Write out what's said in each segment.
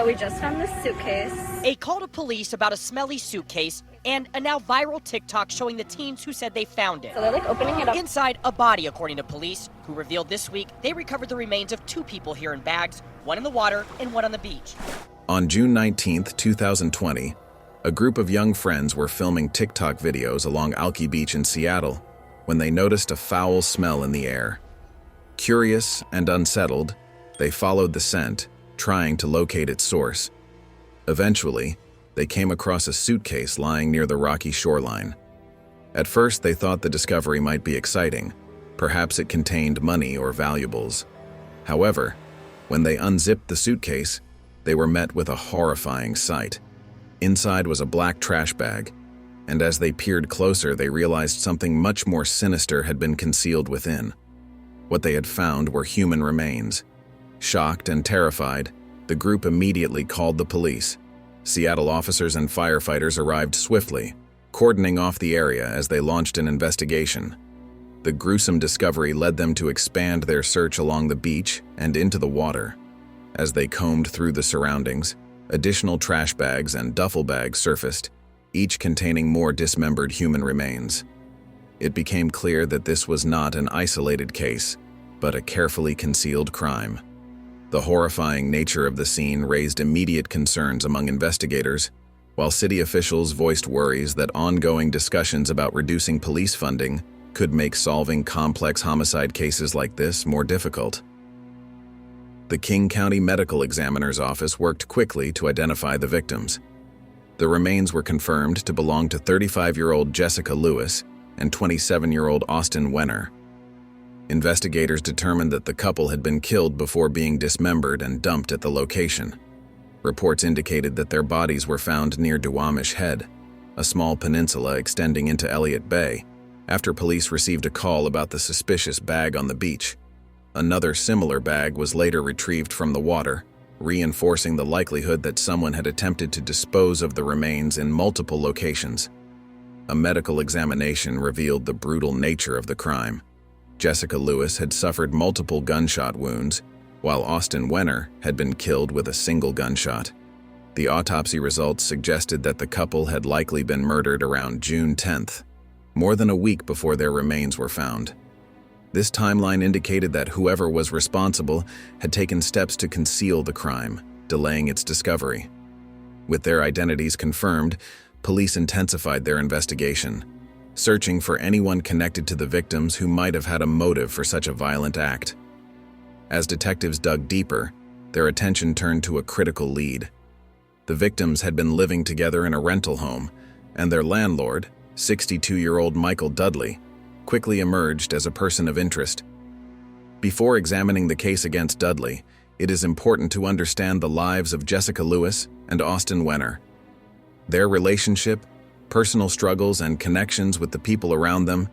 we just found this suitcase. A call to police about a smelly suitcase and a now viral TikTok showing the teens who said they found it. So they're like opening it up. Inside, a body, according to police, who revealed this week they recovered the remains of 2 people here in bags, one in the water and one on the beach. On June 19, 2020, a group of young friends were filming TikTok videos along Alki Beach in Seattle when they noticed a foul smell in the air. Curious and unsettled, they followed the scent, trying to locate its source. Eventually, they came across a suitcase lying near the rocky shoreline. At first, they thought the discovery might be exciting. Perhaps it contained money or valuables. However, when they unzipped the suitcase, they were met with a horrifying sight. Inside was a black trash bag, and as they peered closer, they realized something much more sinister had been concealed within. What they had found were human remains. Shocked and terrified, the group immediately called the police. Seattle officers and firefighters arrived swiftly, cordoning off the area as they launched an investigation. The gruesome discovery led them to expand their search along the beach and into the water. As they combed through the surroundings, additional trash bags and duffel bags surfaced, each containing more dismembered human remains. It became clear that this was not an isolated case, but a carefully concealed crime. The horrifying nature of the scene raised immediate concerns among investigators, while city officials voiced worries that ongoing discussions about reducing police funding could make solving complex homicide cases like this more difficult. The King County Medical Examiner's Office worked quickly to identify the victims. The remains were confirmed to belong to 35-year-old Jessica Lewis and 27-year-old Austin Wenner. Investigators determined that the couple had been killed before being dismembered and dumped at the location. Reports indicated that their bodies were found near Duwamish Head, a small peninsula extending into Elliott Bay, after police received a call about the suspicious bag on the beach. Another similar bag was later retrieved from the water, reinforcing the likelihood that someone had attempted to dispose of the remains in multiple locations. A medical examination revealed the brutal nature of the crime. Jessica Lewis had suffered multiple gunshot wounds, while Austin Wenner had been killed with a single gunshot. The autopsy results suggested that the couple had likely been murdered around June 10th, more than a week before their remains were found. This timeline indicated that whoever was responsible had taken steps to conceal the crime, delaying its discovery. With their identities confirmed, police intensified their investigation, searching for anyone connected to the victims who might have had a motive for such a violent act. As detectives dug deeper, their attention turned to a critical lead. The victims had been living together in a rental home, and their landlord, 62-year-old Michael Dudley, quickly emerged as a person of interest. Before examining the case against Dudley, it is important to understand the lives of Jessica Lewis and Austin Wenner. Their relationship, personal struggles, and connections with the people around them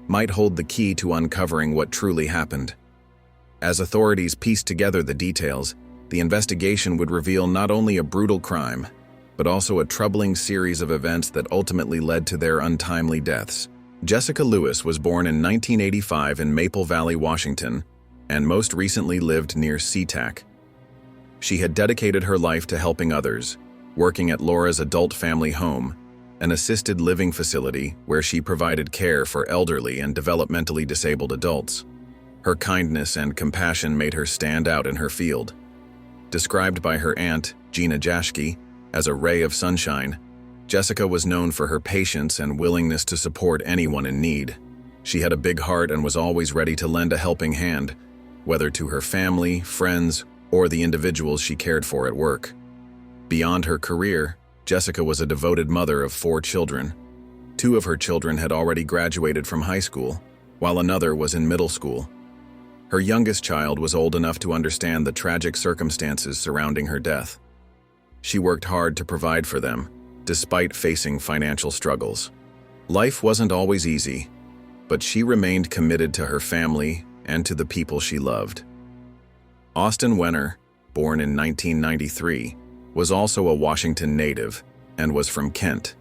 might hold the key to uncovering what truly happened. As authorities pieced together the details, the investigation would reveal not only a brutal crime, but also a troubling series of events that ultimately led to their untimely deaths. Jessica Lewis was born in 1985 in Maple Valley, Washington, and most recently lived near SeaTac. She had dedicated her life to helping others, working at Laura's Adult Family Home, an assisted living facility where she provided care for elderly and developmentally disabled adults. Her kindness and compassion made her stand out in her field. Described by her aunt, Gina Jaschke, as a ray of sunshine, Jessica was known for her patience and willingness to support anyone in need. She had a big heart and was always ready to lend a helping hand, whether to her family, friends, or the individuals she cared for at work. Beyond her career, Jessica was a devoted mother of 4 children. 2 of her children had already graduated from high school, while another was in middle school. Her youngest child was old enough to understand the tragic circumstances surrounding her death. She worked hard to provide for them, despite facing financial struggles. Life wasn't always easy, but she remained committed to her family and to the people she loved. Austin Wenner, born in 1993, was also a Washington native and was from Kent.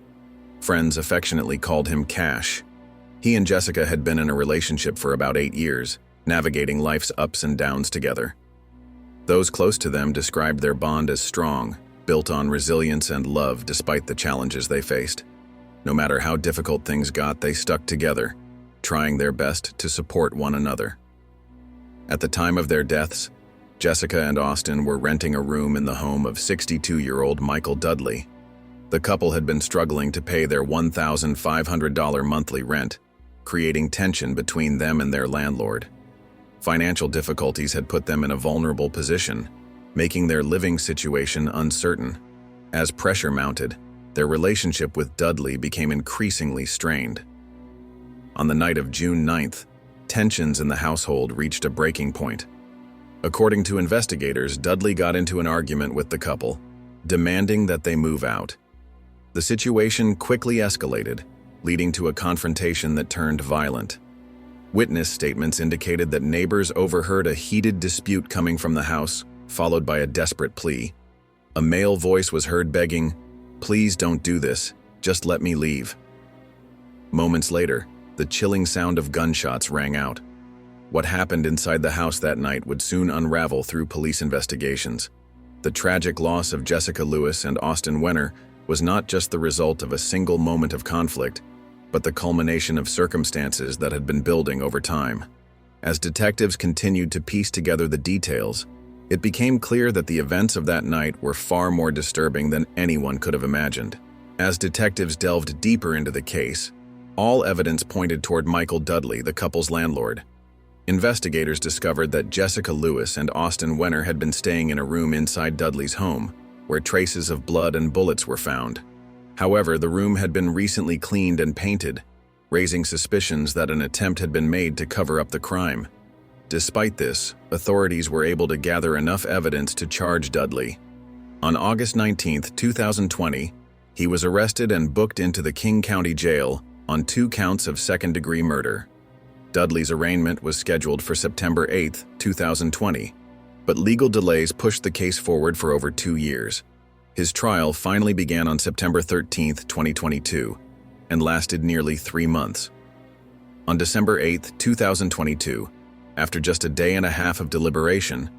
Friends affectionately called him Cash. He and Jessica had been in a relationship for about 8 years, navigating life's ups and downs together. Those close to them described their bond as strong, built on resilience and love despite the challenges they faced. No matter how difficult things got, they stuck together, trying their best to support one another. At the time of their deaths, Jessica and Austin were renting a room in the home of 62-year-old Michael Dudley. The couple had been struggling to pay their $1,500 monthly rent, creating tension between them and their landlord. Financial difficulties had put them in a vulnerable position, making their living situation uncertain. As pressure mounted, their relationship with Dudley became increasingly strained. On the night of June 9th, tensions in the household reached a breaking point. According to investigators, Dudley got into an argument with the couple, demanding that they move out. The situation quickly escalated, leading to a confrontation that turned violent. Witness statements indicated that neighbors overheard a heated dispute coming from the house, followed by a desperate plea. A male voice was heard begging, "Please don't do this, just let me leave." Moments later, the chilling sound of gunshots rang out. What happened inside the house that night would soon unravel through police investigations. The tragic loss of Jessica Lewis and Austin Wenner was not just the result of a single moment of conflict, but the culmination of circumstances that had been building over time. As detectives continued to piece together the details, it became clear that the events of that night were far more disturbing than anyone could have imagined. As detectives delved deeper into the case, all evidence pointed toward Michael Dudley, the couple's landlord. Investigators discovered that Jessica Lewis and Austin Wenner had been staying in a room inside Dudley's home, where traces of blood and bullets were found. However, the room had been recently cleaned and painted, raising suspicions that an attempt had been made to cover up the crime. Despite this, authorities were able to gather enough evidence to charge Dudley. On August 19, 2020, he was arrested and booked into the King County Jail on 2 counts of second-degree murder. Dudley's arraignment was scheduled for September 8, 2020, but legal delays pushed the case forward for over 2 years. His trial finally began on September 13, 2022, and lasted nearly 3 months. On December 8, 2022, after just a day and a half of deliberation,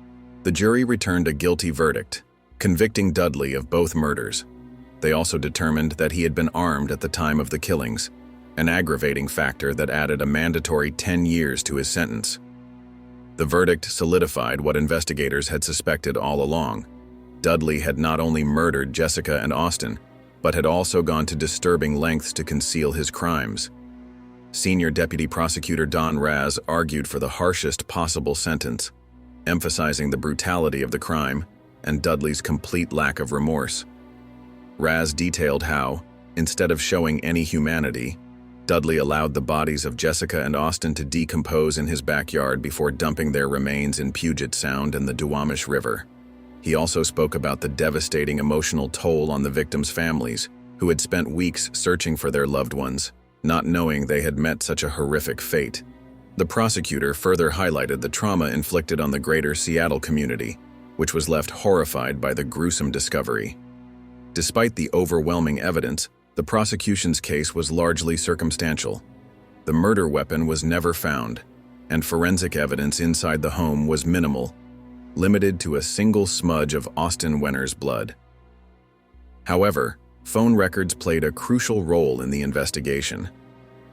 the jury returned a guilty verdict, convicting Dudley of both murders. They also determined that he had been armed at the time of the killings, an aggravating factor that added a mandatory 10 years to his sentence. The verdict solidified what investigators had suspected all along. Dudley had not only murdered Jessica and Austin, but had also gone to disturbing lengths to conceal his crimes. Senior Deputy Prosecutor Don Raz argued for the harshest possible sentence, emphasizing the brutality of the crime and Dudley's complete lack of remorse. Raz detailed how, instead of showing any humanity, Dudley allowed the bodies of Jessica and Austin to decompose in his backyard before dumping their remains in Puget Sound and the Duwamish River. He also spoke about the devastating emotional toll on the victims' families, who had spent weeks searching for their loved ones, not knowing they had met such a horrific fate. The prosecutor further highlighted the trauma inflicted on the greater Seattle community, which was left horrified by the gruesome discovery. Despite the overwhelming evidence, the prosecution's case was largely circumstantial. The murder weapon was never found, and forensic evidence inside the home was minimal, limited to a single smudge of Austin Wenner's blood. However, phone records played a crucial role in the investigation.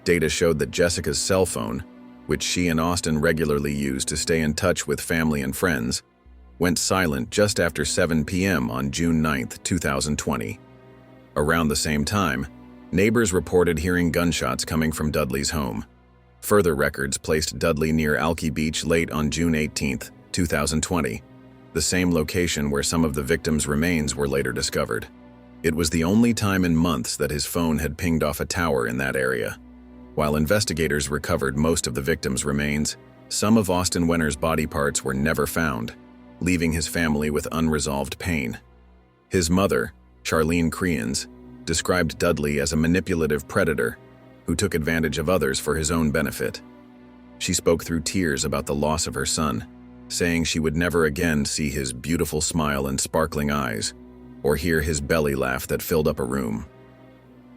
Data showed that Jessica's cell phone, which she and Austin regularly used to stay in touch with family and friends, went silent just after 7 p.m. on June 9, 2020. Around the same time, neighbors reported hearing gunshots coming from Dudley's home. Further records placed Dudley near Alki Beach late on June 18, 2020, the same location where some of the victims' remains were later discovered. It was the only time in months that his phone had pinged off a tower in that area. While investigators recovered most of the victims' remains, some of Austin Wenner's body parts were never found, leaving his family with unresolved pain. His mother, Charlene Creans, described Dudley as a manipulative predator who took advantage of others for his own benefit. She spoke through tears about the loss of her son, saying she would never again see his beautiful smile and sparkling eyes, or hear his belly laugh that filled up a room.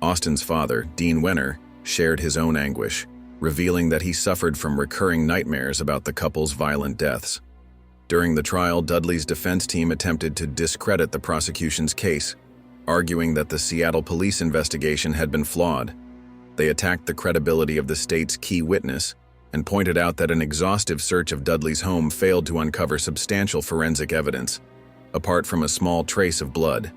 Austin's father, Dean Wenner, shared his own anguish, revealing that he suffered from recurring nightmares about the couple's violent deaths. During the trial, Dudley's defense team attempted to discredit the prosecution's case, arguing that the Seattle police investigation had been flawed. They attacked the credibility of the state's key witness and pointed out that an exhaustive search of Dudley's home failed to uncover substantial forensic evidence, apart from a small trace of blood.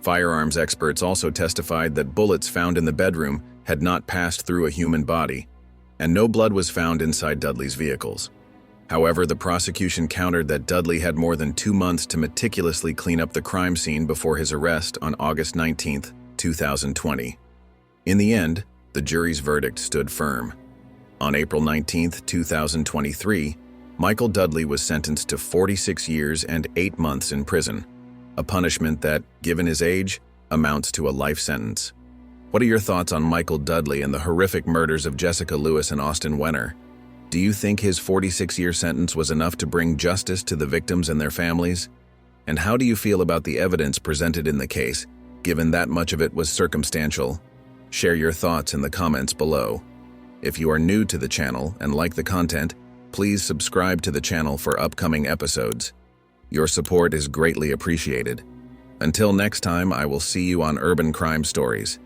Firearms experts also testified that bullets found in the bedroom had not passed through a human body, and no blood was found inside Dudley's vehicles. However, the prosecution countered that Dudley had more than 2 months to meticulously clean up the crime scene before his arrest on August 19, 2020. In the end, the jury's verdict stood firm. On April 19, 2023, Michael Dudley was sentenced to 46 years and 8 months in prison, a punishment that, given his age, amounts to a life sentence. What are your thoughts on Michael Dudley and the horrific murders of Jessica Lewis and Austin Wenner? Do you think his 46-year sentence was enough to bring justice to the victims and their families? And how do you feel about the evidence presented in the case, given that much of it was circumstantial? Share your thoughts in the comments below. If you are new to the channel and like the content, please subscribe to the channel for upcoming episodes. Your support is greatly appreciated. Until next time, I will see you on Urban Crime Stories.